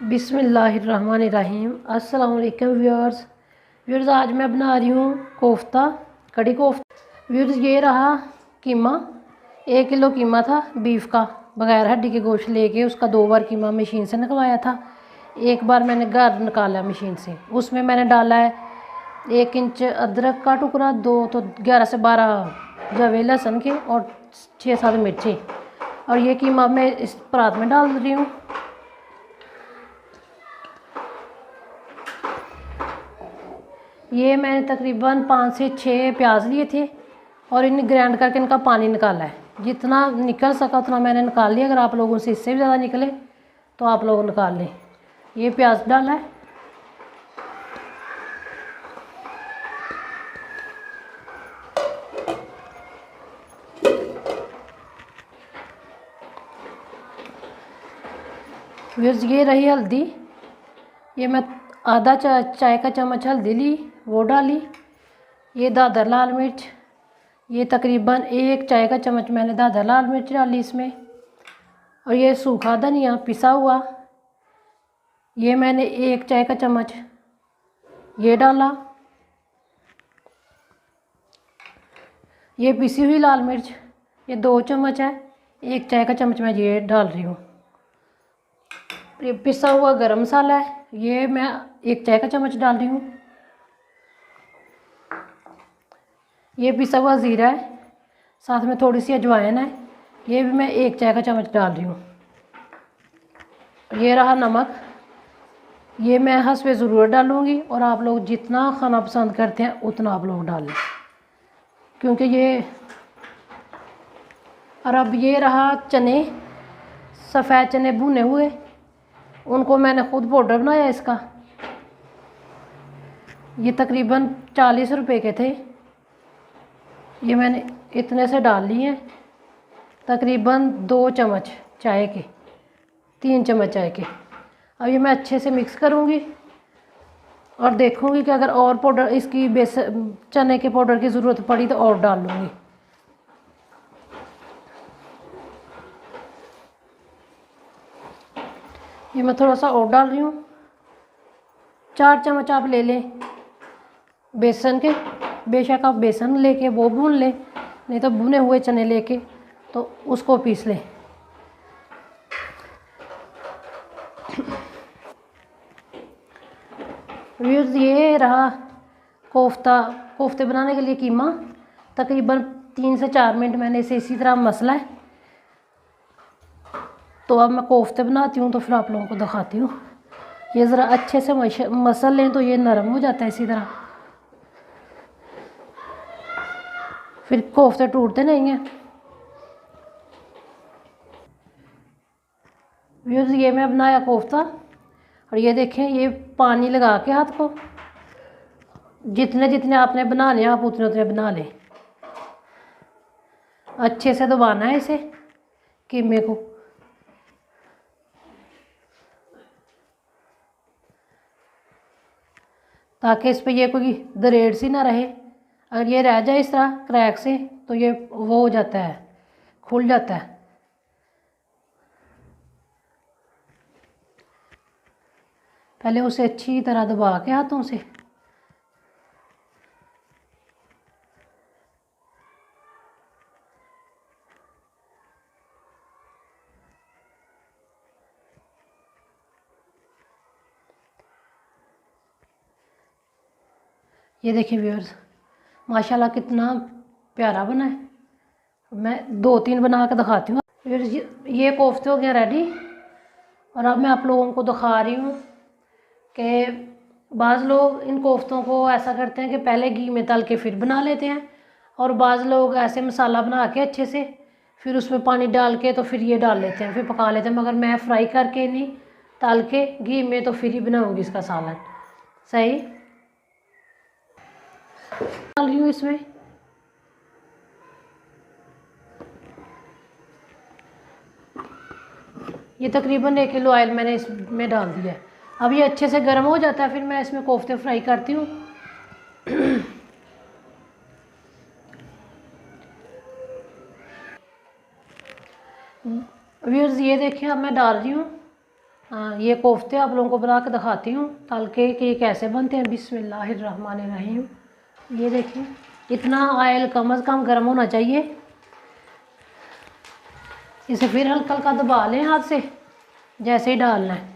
बिस्मिल्लाहिर्रहमानिर्रहीम। अस्सलाम वालेकुम व्यूअर्स। आज मैं बना रही हूँ कोफ्ता, कड़ी कोफ्ता। व्यूअर्स ये रहा कीमा, 1 किलो कीमा था बीफ का, बगैर हड्डी के गोश्त लेके उसका 2 बार कीमा मशीन से निकलवाया था। एक बार मैंने घर निकाला मशीन से, उसमें मैंने डाला है 1 इंच अदरक का टुकड़ा, 2 तो 11 से 12 जवे लहसुन के और 6-7 मिर्ची। और ये कीमा मैं इस परात में डाल रही हूँ। ये मैंने तकरीबन 5 से 6 प्याज लिए थे और इन्हें ग्राइंड करके इनका पानी निकाला है। जितना निकल सका उतना मैंने निकाल लिया। अगर आप लोगों से इससे भी ज़्यादा निकले तो आप लोग निकाल लें। ये प्याज डाला है। फिर ये रही हल्दी, ये मैं आधा चाय का चम्मच हल्दी ली, वो डाली। ये दादर लाल मिर्च, ये तकरीबन 1 चाय का चम्मच मैंने दादर लाल मिर्च डाली इसमें। और ये सूखा धनिया पिसा हुआ, ये मैंने 1 चाय का चम्मच ये डाला। ये पिसी हुई लाल मिर्च, ये 2 चम्मच है, 1 चाय का चम्मच मैं ये डाल रही हूँ। ये पिसा हुआ गरम मसाला है, ये मैं 1 चाय का चम्मच डाल रही हूँ। ये पिसा हुआ ज़ीरा है, साथ में थोड़ी सी अजवाइन है, ये भी मैं 1 चाय का चम्मच डाल रही हूँ। ये रहा नमक, ये मैं हस्बे ज़रूरत डालूँगी और आप लोग जितना खाना पसंद करते हैं उतना आप लोग डालें, क्योंकि ये। और अब ये रहा चने, सफ़ेद चने भुने हुए, उनको मैंने खुद पाउडर बनाया इसका। ये तकरीबन 40 रुपए के थे। ये मैंने इतने से डाल लिए हैं, तकरीबन 2 चम्मच चाय के, 3 चम्मच चाय के। अब ये मैं अच्छे से मिक्स करूँगी और देखूँगी कि अगर और पाउडर इसकी बेसन चने के पाउडर की ज़रूरत पड़ी तो और डाल लूँगी। ये मैं थोड़ा सा और डाल रही हूँ। 4 चम्मच आप ले लें बेसन के, बेशक आप बेसन लेके वो भून लें, नहीं तो भुने हुए चने लेके तो उसको पीस लें। ये रहा कोफ्ते बनाने के लिए कीमा। तकरीबन 3 से 4 मिनट मैंने इसे इसी तरह मसला है। तो अब मैं कोफ्ते बनाती हूँ तो फिर आप लोगों को दिखाती हूँ। ये ज़रा अच्छे से मसल लें तो ये नरम हो जाता है इसी तरह, फिर कोफ्ते टूटते नहीं हैं। ये मैं बनाया कोफ्ता, और ये देखें, ये पानी लगा के हाथ को जितने जितने आपने बनाने हैं आप उतने उतने बना लें। अच्छे से दबाना है इसे कीमे को, ताकि इस पर ये कोई दरेड़ सी ना रहे। अगर ये रह जाए इस तरह क्रैक से तो ये वो हो जाता है, खुल जाता है। पहले उसे अच्छी तरह दबा के हाथों से ये देखिए व्यूअर्स, माशाल्लाह कितना प्यारा बना है। मैं 2-3 बना के दिखाती हूँ। फिर ये कोफ्ते हो गया रेडी। और अब मैं आप लोगों को दिखा रही हूँ कि बाज़ लोग इन कोफ्तों को ऐसा करते हैं कि पहले घी में तल के फिर बना लेते हैं, और बाज़ लोग ऐसे मसाला बना के अच्छे से फिर उसमें पानी डाल के तो फिर ये डाल लेते हैं, फिर पका लेते हैं। मगर मैं फ्राई करके नहीं, तल के घी में तो फिर ही बनाऊँगी इसका सालन। सही डाल रही हूँ इसमें। ये तकरीबन 1 किलो ऑयल मैंने इसमें डाल दिया है। अब ये अच्छे से गर्म हो जाता है, फिर मैं इसमें कोफ्ते फ्राई करती हूँ। व्यूअर्स ये देखिए, अब मैं डाल रही हूँ ये कोफ्ते आप लोगों को बना के दिखाती हूँ तल के कि ये कैसे बनते हैं। बिस्मिल्लाहिर्रहमानिर्रहीम। ये देखिए, इतना ऑयल कम से कम गर्म होना चाहिए। इसे फिर हल्का हल्का दबा लें हाथ से, जैसे ही डालना है।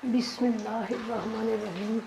बिस्मिल्लाहिर्रहमानिर्रहीम।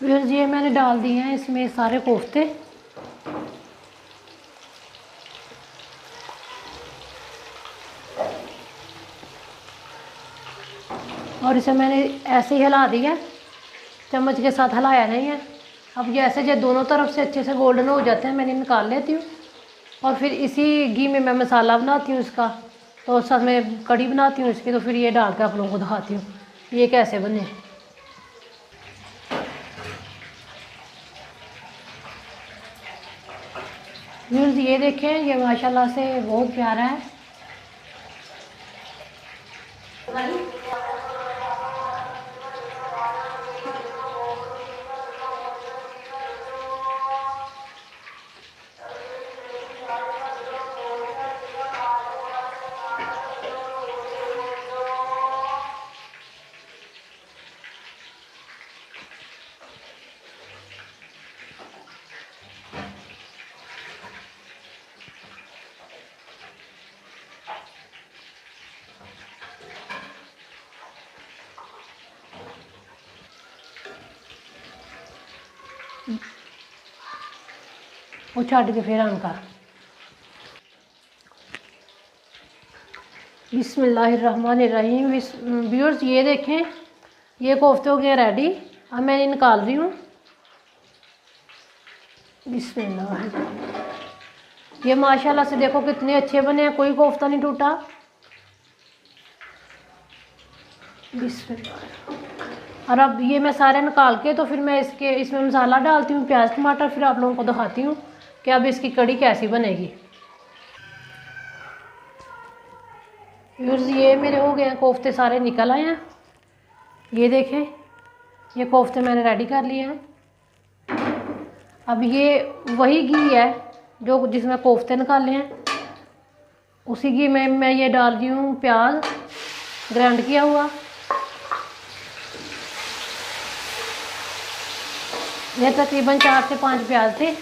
फिर ये मैंने डाल दिए हैं इसमें सारे कोफ्ते। और इसे मैंने ऐसे ही हिला दिया, चम्मच के साथ हिलाया नहीं है। अब जैसे जो दोनों तरफ से अच्छे से गोल्डन हो जाते हैं, मैंने निकाल लेती हूँ। और फिर इसी घी में मैं मसाला बनाती हूँ इसका, तो साथ में कड़ी बनाती हूँ इसकी। तो फिर ये डाल के आप लोगों को दिखाती हूँ ये कैसे बने। व्यूअर्स ये देखें, ये माशाल्लाह से बहुत प्यारा है। वो छड़ के फिर ऑन कर। बिस्मिल्लाहिर्रहमानिर्रहीम। व्यूअर्स ये देखें, ये कोफ्ते हो गए रेडी। अब मैं निकाल रही हूँ। बिस्मिल्लाह। ये माशाल्लाह से देखो कितने अच्छे बने हैं, कोई कोफ्ता नहीं टूटा। बिस्मिल्लाह। और अब ये मैं सारे निकाल के तो फिर मैं इसमें मसाला डालती हूँ, प्याज टमाटर। फिर आप लोगों को दिखाती हूँ कि अब इसकी कड़ी कैसी बनेगी। ये मेरे हो गए हैं कोफ्ते, सारे निकल आए हैं। ये देखें, ये कोफ्ते मैंने रेडी कर लिए हैं। अब ये वही घी है जो जिसमें कोफ्ते निकाले हैं, उसी घी में मैं ये डाल रही हूँ प्याज ग्राइंड किया हुआ। ये तकरीबन 4 से 5 प्याज थे।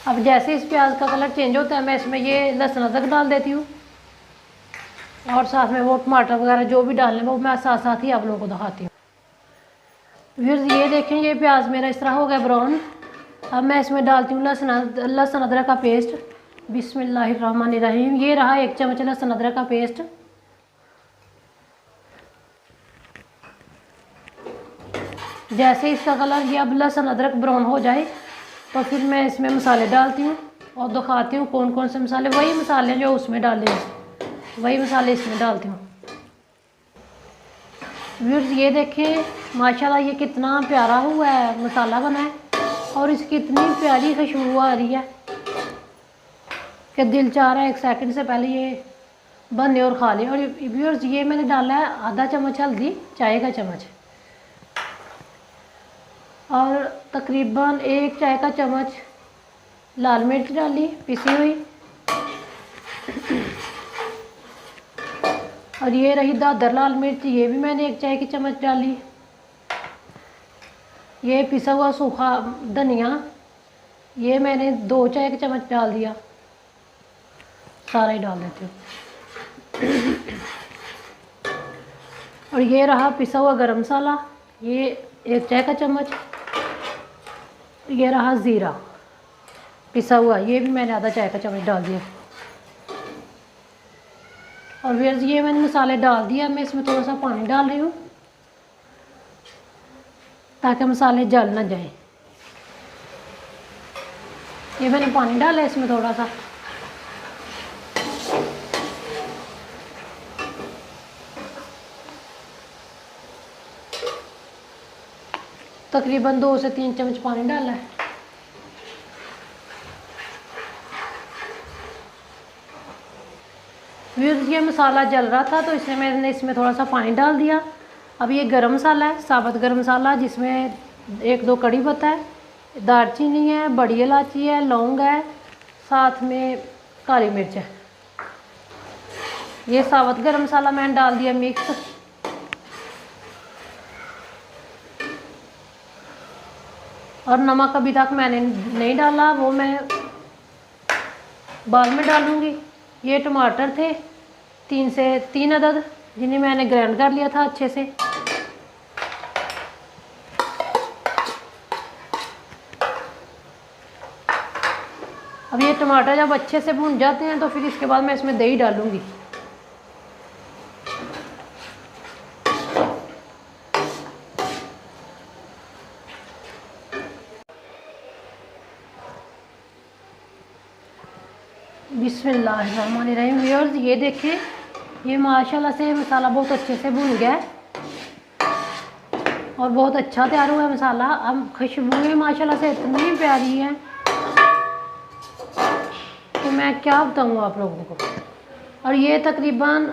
अब जैसे इस प्याज का कलर चेंज होता है, मैं इसमें ये लहसुन अदरक डाल देती हूँ। और साथ में वो टमाटर वगैरह जो भी डालने वो मैं साथ साथ ही आप लोगों को दिखाती हूँ। फिर ये देखें, ये प्याज मेरा इस तरह हो गया ब्राउन। अब मैं इसमें डालती हूँ लहसुन अदरक का पेस्ट। बिस्मिल्लाहिर्रहमानिर्रहीम। ये रहा 1 चम्मच लहसुन अदरक का पेस्ट। जैसे इसका कलर ये अब लहसुन अदरक ब्राउन हो जाए तो फिर मैं इसमें मसाले डालती हूँ और दिखाती हूँ कौन कौन से मसाले। वही मसाले जो उसमें डाले वही मसाले इसमें डालती हूँ। व्यूअर्स ये देखें, माशाल्लाह ये कितना प्यारा हुआ है, मसाला बना है। और इसकी इतनी प्यारी खुशबू आ रही है कि दिल चाह रहा है 1 सेकंड से पहले ये बने और खा लें। और व्यूअर्स ये मैंने डाला है आधा चम्मच हल्दी, चाय का चम्मच, और तकरीबन 1 चाय का चम्मच लाल मिर्च डाली पिसी हुई, और ये रही दादर लाल मिर्च, ये भी मैंने 1 चाय की चम्मच डाली। ये पिसा हुआ सूखा धनिया, ये मैंने 2 चाय के चम्मच डाल दिया, सारा ही डाल देती हूँ। और ये रहा पिसा हुआ गरम मसाला, ये 1 चाय का चम्मच। ये रहा ज़ीरा पिसा हुआ, ये भी मैंने आधा चाय का चम्मच डाल दिया। और फिर ये मैंने मसाले डाल दिया। मैं इसमें थोड़ा सा पानी डाल रही हूँ ताकि मसाले जल ना जाए। ये मैंने पानी डाला है इसमें थोड़ा सा। तकरीबन 2 से 3 चम्मच पानी डाला है। फिर ये मसाला जल रहा था तो इसलिए मैंने इसमें थोड़ा सा पानी डाल दिया। अब ये गरम मसाला है, साबुत गरम मसाला, जिसमें 1-2 कड़ी पत्ता है, दालचीनी है, बड़ी इलायची है, लौंग है, साथ में काली मिर्च है। ये साबुत गरम मसाला मैंने डाल दिया मिक्स। और नमक अभी तक मैंने नहीं डाला, वो मैं बाद में डालूँगी। ये टमाटर थे 3 से 3 अदद, जिन्हें मैंने ग्राइंड कर लिया था अच्छे से। अब ये टमाटर जब अच्छे से भून जाते हैं तो फिर इसके बाद मैं इसमें दही डालूँगी। बिस्मिल्लाहिर्रहमानिर्रहीम। व्यूअर्स ये देखें, ये माशाल्लाह से मसाला बहुत अच्छे से भुन गया है और बहुत अच्छा तैयार हुआ है मसाला। अब खुशबुएं माशाल्लाह से इतनी प्यारी हैं तो मैं क्या बताऊँ आप लोगों को। और ये तकरीबन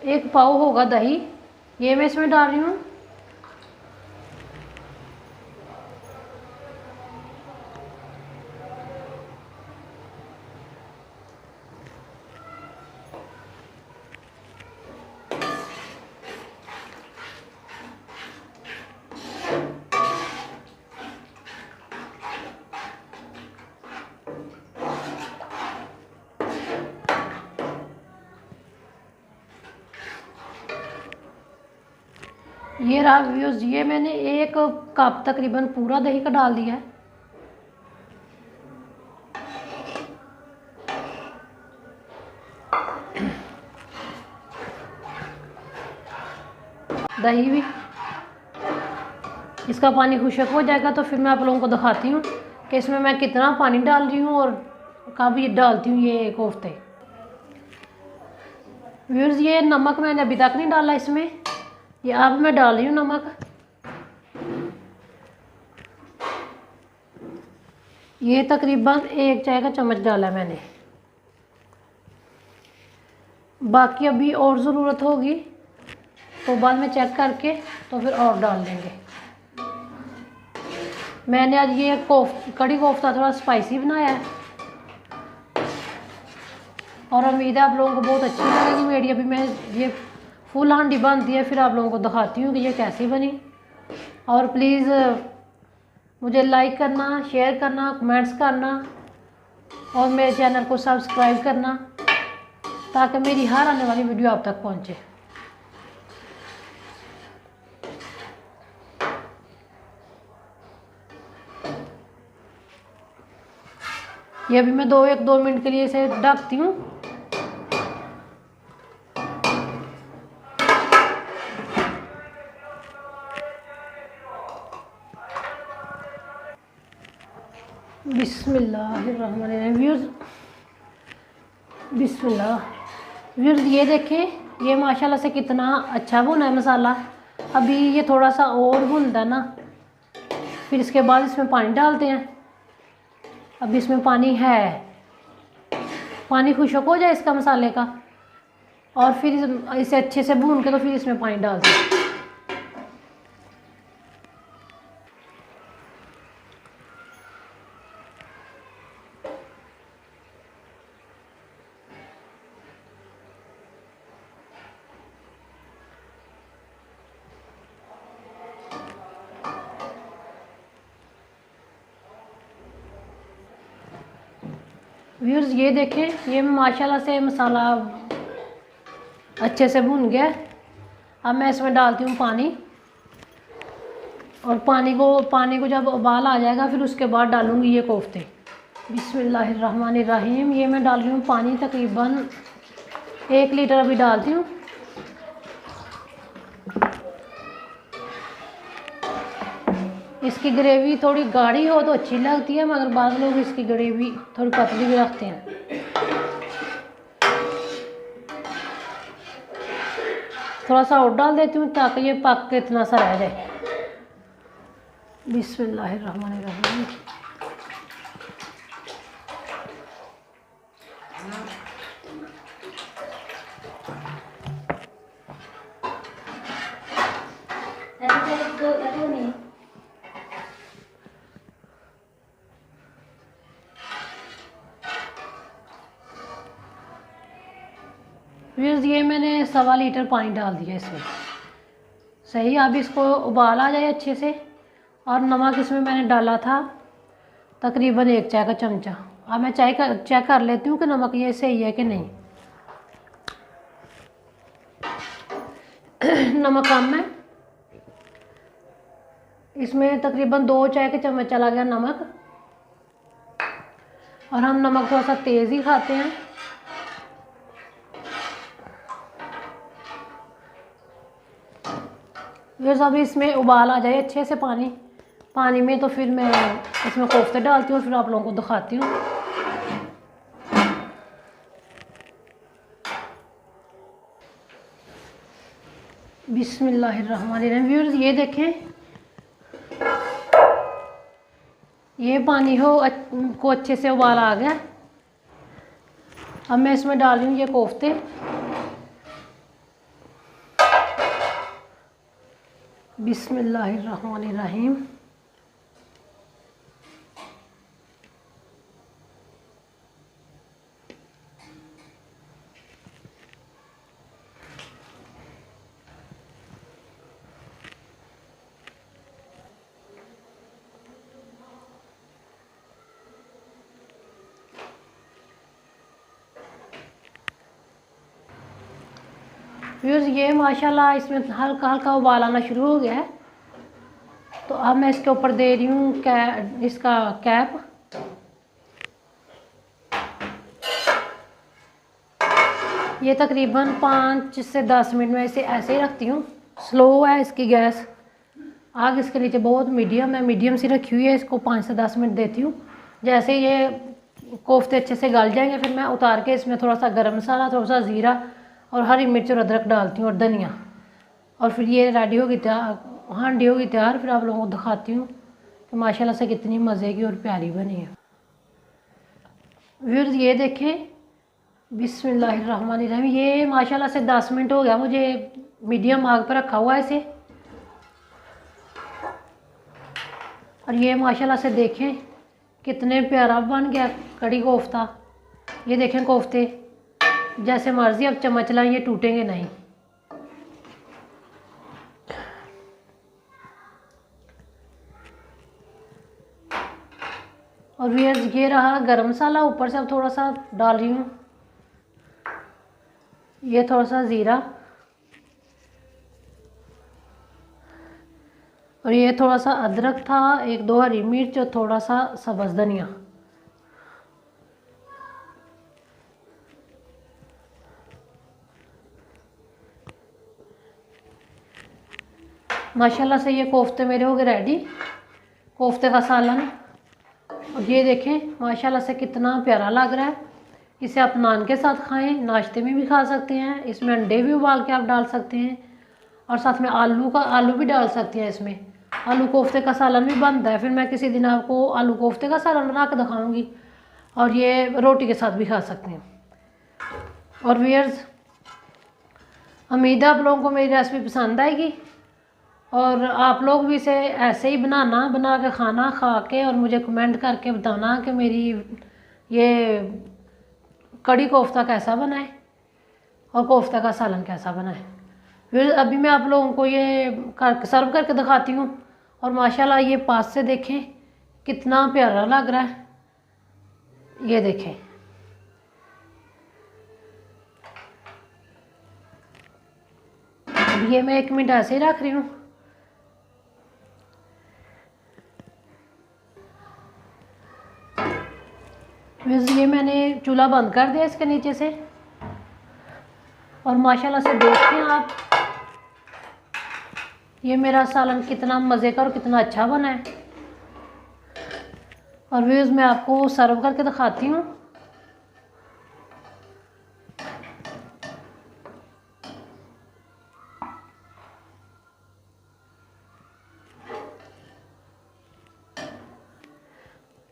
1 पाव होगा दही, ये मैं इसमें डाल रही हूँ। ये रहा व्यूअर्स, ये मैंने 1 कप तकरीबन पूरा दही का डाल दिया है। दही भी इसका पानी खुशक हो जाएगा तो फिर मैं आप लोगों को दिखाती हूँ कि इसमें मैं कितना पानी डाल रही हूँ और कब ये डालती हूँ ये कोफ्ते। व्यूअर्स ये नमक मैंने अभी तक नहीं डाला इसमें, ये अब मैं डाल रही हूँ नमक। ये तकरीबन 1 चाय का चम्मच डाला मैंने, बाकी अभी और ज़रूरत होगी तो बाद में चेक करके तो फिर और डाल देंगे। मैंने आज ये कड़ी कोफ्ता थोड़ा स्पाइसी बनाया है और उम्मीद है आप लोगों को बहुत अच्छी लगेगी मेरी। अभी मैं ये फुल हांडी बनती है, फिर आप लोगों को दिखाती हूँ कि ये कैसी बनी। और प्लीज़ मुझे लाइक करना, शेयर करना, कमेंट्स करना और मेरे चैनल को सब्सक्राइब करना ताकि मेरी हर आने वाली वीडियो आप तक पहुँचे। ये अभी मैं 1-2 मिनट के लिए इसे ढकती हूँ। बिस्मिल्लाहिर्रहमानिर्रहीम। व्यूअर्स ये देखें, ये माशाल्लाह से कितना अच्छा भुना है मसाला। अभी ये थोड़ा सा और भुनता है ना, फिर इसके बाद इसमें पानी डालते हैं। अब इसमें पानी है, पानी खुशक हो जाए इसका मसाले का और फिर इसे अच्छे से भून के तो फिर इसमें पानी डाल दें। व्यूअर्स ये देखें, ये माशाल्लाह से मसाला अच्छे से भुन गया। अब मैं इसमें डालती हूँ पानी, और पानी को जब उबाल आ जाएगा फिर उसके बाद डालूँगी ये कोफ्ते। बिस्मिल्लाहिर्रहमानिर्रहीम। ये मैं डाल रही हूँ पानी, तकरीबन 1 लीटर अभी डालती हूँ। इसकी ग्रेवी थोड़ी गाढ़ी हो तो अच्छी लगती है, मगर बाद लोग इसकी ग्रेवी थोड़ी पतली भी रखते हैं। थोड़ा सा और डाल देती हूँ ताकि ये पक के इतना सा रह जाए। बिस्मिल्लाहिर्रहमानिर्रहीम। ये मैंने 1.25 लीटर पानी डाल दिया इसमें। सही, अब इसको उबाल आ जाए अच्छे से। और नमक इसमें मैंने डाला था तकरीबन 1 चाय का चमचा। अब मैं चेक कर लेती हूँ कि नमक ये सही है कि नहीं। नमक कम है, इसमें तकरीबन 2 चाय के चम्मच चला गया नमक। और हम नमक थोड़ा सा तेज़ ही खाते हैं। फिर अभी इसमें उबाल आ जाए अच्छे से पानी में, तो फिर मैं इसमें कोफ्ते डालती हूँ, फिर आप लोगों को दिखाती हूँ। बिस्मिल्लाहिर्रहमानिर्रहीम। व्यूअर्स ये देखें, ये पानी को अच्छे से उबाल आ गया। अब मैं इसमें डाल रही हूँ ये कोफ्ते। बिस्मिल्लाहिर्रहमानिर्रहीम। व्यूअर्स ये माशाल्लाह इसमें हल्का हल्का उबाल आना शुरू हो गया है। तो अब मैं इसके ऊपर दे रही हूँ इसका कैप। ये तकरीबन 5 से 10 मिनट में इसे ऐसे ही रखती हूँ। स्लो है इसकी गैस, आग इसके नीचे बहुत मीडियम है, मीडियम सी रखी हुई है। इसको 5 से 10 मिनट देती हूँ। जैसे ये कोफ्ते अच्छे से गल जाएंगे फिर मैं उतार के इसमें थोड़ा सा गरम मसाला, थोड़ा सा ज़ीरा और हरी मिर्च और अदरक डालती हूँ और धनिया। और फिर ये रेडी होगी तैयार, हांडी होगी तैयार। फिर आप लोगों को दिखाती हूँ कि माशाल्लाह से कितनी मज़े की और प्यारी बनी है। व्यूअर्स ये देखें, बिस्मिल्लाहिर्रहमानिर्रहीम। ये माशाल्लाह से 10 मिनट हो गया मुझे मीडियम आग पर रखा हुआ है इसे। और ये माशाल्लाह से देखें कितने प्यारा बन गया कड़ी कोफ्ता। ये देखें कोफ्ते जैसे मर्जी अब चम्मच लाएं, ये टूटेंगे नहीं। और व्यूअर्स ये रहा गरम मसाला, ऊपर से अब थोड़ा सा डाल रही हूँ। ये थोड़ा सा ज़ीरा और ये थोड़ा सा अदरक था, 1-2 हरी मिर्च और थोड़ा सा सब्ज़ धनिया। माशाल्लाह से ये कोफ्ते मेरे हो गए रेडी, कोफ्ते का सालन। और ये देखें माशाल्लाह से कितना प्यारा लग रहा है। इसे आप नान के साथ खाएं, नाश्ते में भी खा सकते हैं। इसमें अंडे भी उबाल के आप डाल सकते हैं और साथ में आलू भी डाल सकते हैं। इसमें आलू कोफ्ते का सालन भी बनता है। फिर मैं किसी दिन आपको आलू कोफ्ते का सालन बना के दिखाऊँगी। और ये रोटी के साथ भी खा सकते हैं। और व्यूअर्स उम्मीद है आप लोगों को मेरी रेसिपी पसंद आएगी और आप लोग भी इसे ऐसे ही बनाना, बना के खाना, खा के और मुझे कमेंट करके बताना कि मेरी ये कड़ी कोफ्ता कैसा बना है और कोफ्ता का सालन कैसा बना है। फिर अभी मैं आप लोगों को ये सर्व करके दिखाती हूँ और माशाल्लाह ये पास से देखें कितना प्यारा लग रहा है। ये देखें, अब ये मैं 1 मिनट ऐसे ही रख रही हूँ। ये मैंने चूल्हा बंद कर दिया इसके नीचे से और माशाल्लाह से देखते हैं आप ये मेरा सालन कितना मज़े का और कितना अच्छा बना है। और व्यूज़ मैं आपको सर्व करके दिखाती हूँ।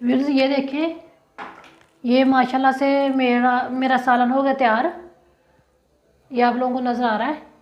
व्यूज़ ये देखें, ये माशाल्लाह से मेरा सालन हो गया तैयार। ये आप लोगों को नज़र आ रहा है।